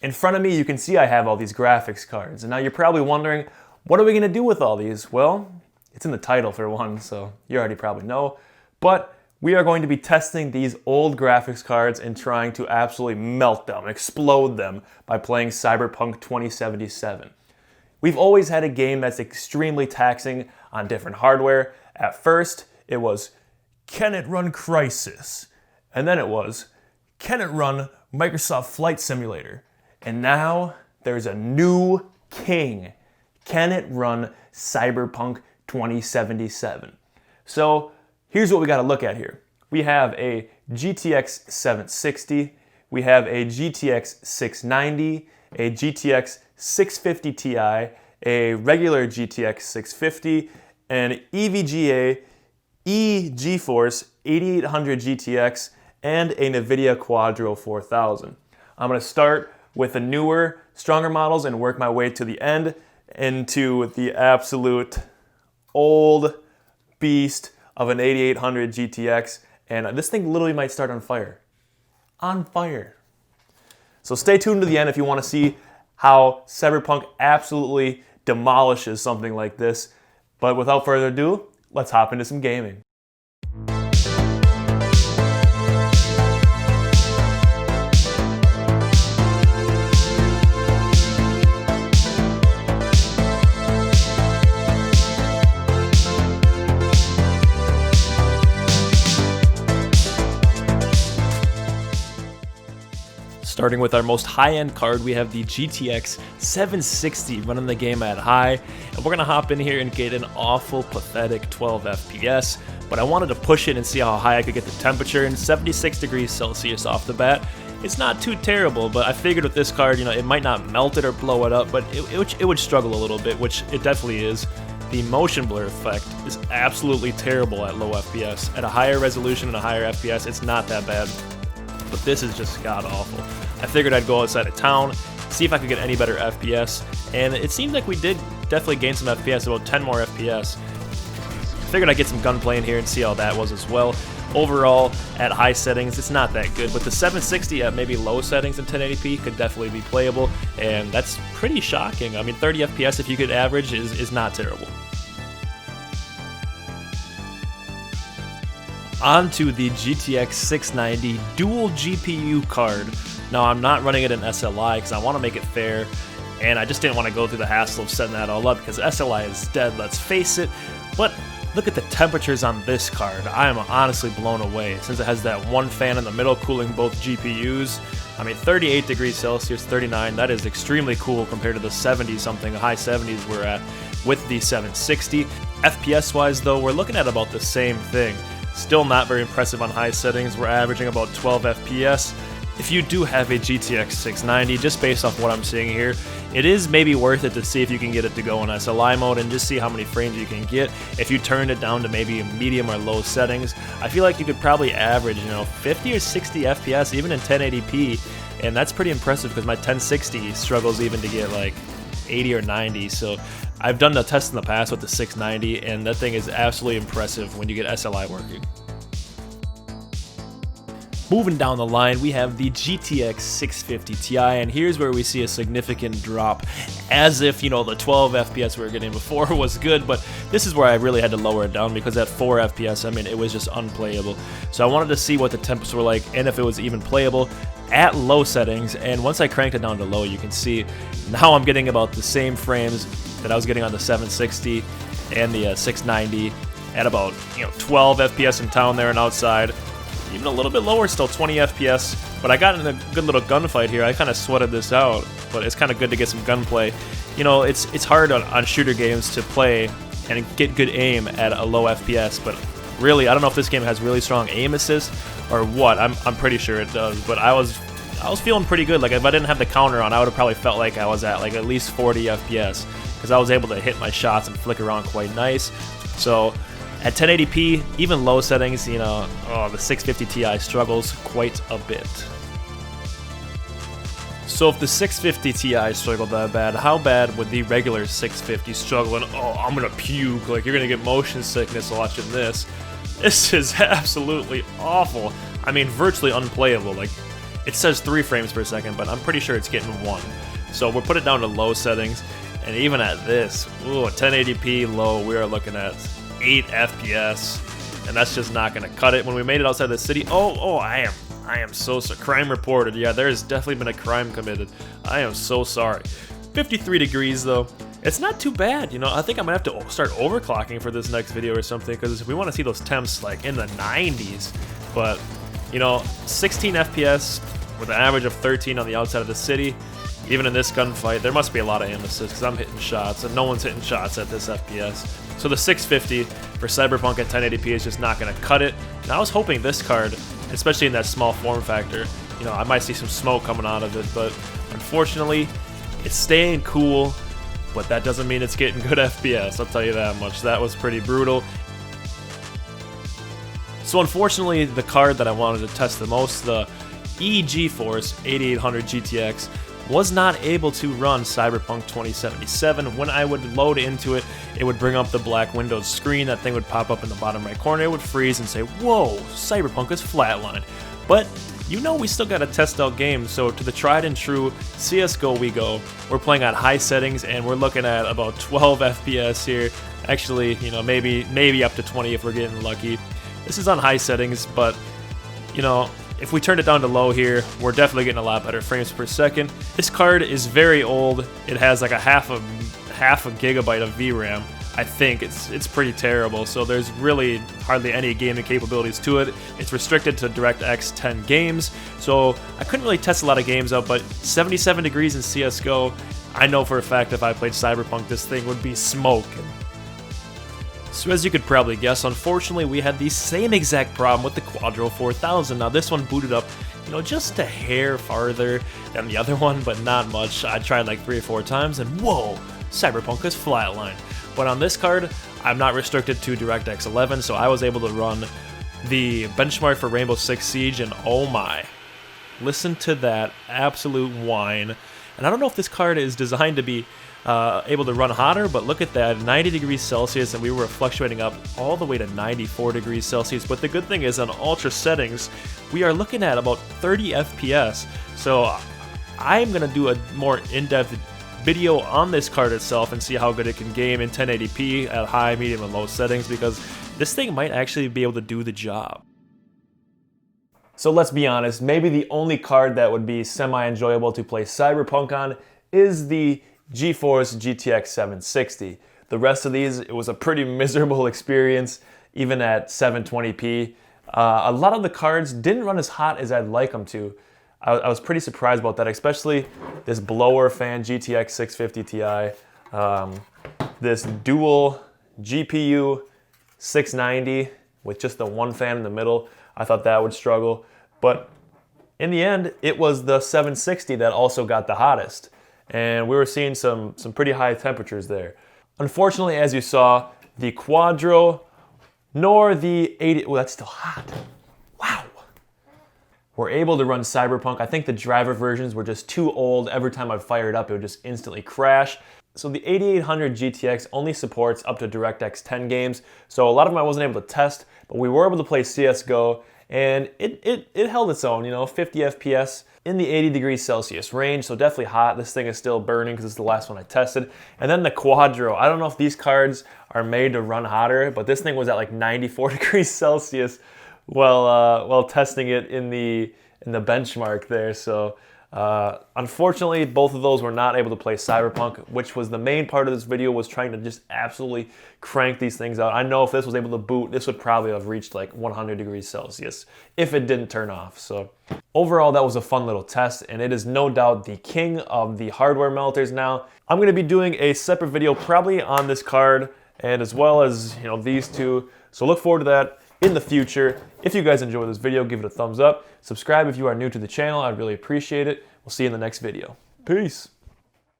In front of me, you can see I have all these graphics cards, and now you're probably wondering, what are we gonna do with all these? Well, it's in the title for one, so you already probably know, but we are going to be testing these old graphics cards and trying to absolutely melt them, explode them by playing Cyberpunk 2077. We've always had a game that's extremely taxing on different hardware. At first, it was, can it run Crysis? And then it was, can it run Microsoft Flight Simulator? And now there's a new king. Can it run Cyberpunk 2077? So here's what we got to look at here. We have a GTX 760, we have a GTX 690, a GTX 650 Ti, a regular GTX 650, an EVGA eGeforce 8800 GTX, and a Nvidia Quadro 4000. I'm going to start with the newer, stronger models and work my way to the end into the absolute old beast of an 8800 GTX, and this thing literally might start on fire. On fire. So stay tuned to the end if you want to see how Cyberpunk absolutely demolishes something like this. But without further ado, let's hop into some gaming. Starting with our most high-end card, we have the GTX 760 running the game at high, and we're gonna hop in here and get an awful pathetic 12 FPS, but I wanted to push it and see how high I could get the temperature, and 76 degrees Celsius off the bat. It's not too terrible, but I figured with this card, it might not melt it or blow it up, but it would struggle a little bit, which it definitely is. The motion blur effect is absolutely terrible at low FPS. At a higher resolution and a higher FPS, it's not that bad, but this is just god-awful. I figured I'd go outside of town, see if I could get any better FPS, and it seemed like we did definitely gain some FPS, about 10 more FPS. Figured I'd get some gunplay in here and see how that was as well. Overall, at high settings, it's not that good, but the 760 at maybe low settings in 1080p could definitely be playable, and that's pretty shocking. I mean, 30 FPS if you could average is not terrible. Onto the GTX 690 dual GPU card. Now, I'm not running it in SLI because I want to make it fair, and I just didn't want to go through the hassle of setting that all up because SLI is dead, let's face it. But look at the temperatures on this card. I am honestly blown away since it has that one fan in the middle cooling both GPUs. I mean, 38 degrees Celsius, 39, that is extremely cool compared to the 70-something, high 70s we're at with the 760. FPS-wise, though, we're looking at about the same thing. Still not very impressive on high settings. We're averaging about 12 FPS. If you do have a GTX 690, just based off what I'm seeing here, it is maybe worth it to see if you can get it to go in SLI mode and just see how many frames you can get. If you turned it down to maybe medium or low settings, I feel like you could probably average, 50 or 60 FPS even in 1080p, and that's pretty impressive because my 1060 struggles even to get like 80 or 90, so I've done the test in the past with the 690, and that thing is absolutely impressive when you get SLI working. Moving down the line, we have the GTX 650 Ti, and here's where we see a significant drop, as if, the 12 FPS we were getting before was good, but this is where I really had to lower it down because at 4 FPS, it was just unplayable. So I wanted to see what the temps were like and if it was even playable at low settings, and once I cranked it down to low, you can see now I'm getting about the same frames that I was getting on the 760 and the 690 at about 12 FPS in town there and outside. Even a little bit lower still, 20 FPS, but I got in a good little gunfight here. I kind of sweated this out, but it's kind of good to get some gunplay. It's hard on shooter games to play and get good aim at a low FPS, but really, I don't know if this game has really strong aim assist or what. I'm pretty sure it does, but I was feeling pretty good. Like, if I didn't have the counter on, I would have probably felt like I was at like at least 40 FPS because I was able to hit my shots and flick around quite nice. So at 1080p, even low settings, the 650 Ti struggles quite a bit. So if the 650 Ti struggled that bad, how bad would the regular 650 struggle? And I'm gonna puke, like you're gonna get motion sickness watching this. This is absolutely awful. I mean, virtually unplayable. Like, It says 3 frames per second, but I'm pretty sure it's getting 1. So we'll put it down to low settings, and even at this, ooh, 1080p low, we are looking at 8 FPS, and that's just not gonna cut it. When we made it outside the city, I am so sorry. Crime reported. Yeah, there's definitely been a crime committed. I am so sorry. 53 degrees though. It's not too bad, you know. I think I'm gonna have to start overclocking for this next video or something, because we want to see those temps like in the 90s. But you know, 16 FPS with an average of 13 on the outside of the city. Even in this gunfight, there must be a lot of aim assist because I'm hitting shots and no one's hitting shots at this FPS. So the 650 for Cyberpunk at 1080p is just not going to cut it. And I was hoping this card, especially in that small form factor, you know, I might see some smoke coming out of it, but unfortunately, it's staying cool, but that doesn't mean it's getting good FPS, I'll tell you that much. That was pretty brutal. So unfortunately, the card that I wanted to test the most, the eGeforce 8800 GTX, was not able to run Cyberpunk 2077. When I would load into it, it would bring up the black Windows screen. That thing would pop up in the bottom right corner. It would freeze and say, whoa, Cyberpunk is flatlined. But you know we still got to test out games, so to the tried and true Csgo we go. We're playing on high settings, and we're looking at about 12 FPS here. Actually, you know, maybe up to 20 if we're getting lucky. This is on high settings, but, you know, if we turn it down to low here, we're definitely getting a lot better frames per second. This card is very old. It has like a half a gigabyte of VRAM. I think it's pretty terrible. So there's really hardly any gaming capabilities to it. It's restricted to DirectX 10 games. So I couldn't really test a lot of games out, but 77 degrees in CSGO, I know for a fact if I played Cyberpunk, this thing would be smoking. So as you could probably guess, unfortunately we had the same exact problem with the Quadro 4000. Now this one booted up, you know, just a hair farther than the other one, but not much. I tried like 3 or 4 times and whoa, Cyberpunk is flatlined. But on this card, I'm not restricted to DirectX 11, so I was able to run the benchmark for Rainbow Six Siege, and oh my, listen to that absolute whine. And I don't know if this card is designed to be able to run hotter, but look at that, 90 degrees Celsius, and we were fluctuating up all the way to 94 degrees Celsius. But the good thing is on ultra settings, we are looking at about 30 FPS. So I'm going to do a more in-depth video on this card itself and see how good it can game in 1080p at high, medium, and low settings, because this thing might actually be able to do the job. So let's be honest, maybe the only card that would be semi-enjoyable to play Cyberpunk on is the GeForce GTX 760. The rest of these, it was a pretty miserable experience, even at 720p. A lot of the cards didn't run as hot as I'd like them to. I was pretty surprised about that, especially this blower fan GTX 650 Ti, this dual GPU 690 with just the one fan in the middle. I thought that would struggle, but in the end, it was the 760 that also got the hottest. And we were seeing some pretty high temperatures there. Unfortunately, as you saw, the Quadro nor the 80, oh, that's still hot. Wow. We're able to run Cyberpunk. I think the driver versions were just too old. Every time I fired up, it would just instantly crash. So the 8800 GTX only supports up to DirectX 10 games. So a lot of them I wasn't able to test, but we were able to play CSGO, and it held its own, you know, 50 FPS. In the 80 degrees Celsius range, so definitely hot. This thing is still burning because it's the last one I tested. And then the Quadro, I don't know if these cards are made to run hotter, but this thing was at like 94 degrees Celsius while testing it in the benchmark there. So unfortunately, both of those were not able to play Cyberpunk, which was the main part of this video, was trying to just absolutely crank these things out. I know if this was able to boot, this would probably have reached like 100 degrees Celsius if it didn't turn off. So overall, that was a fun little test, and it is no doubt the king of the hardware melters now. I'm going to be doing a separate video probably on this card, and as well as, you know, these two. So look forward to that in the future. If you guys enjoyed this video, give it a thumbs up. Subscribe if you are new to the channel. I'd really appreciate it. We'll see you in the next video. Peace.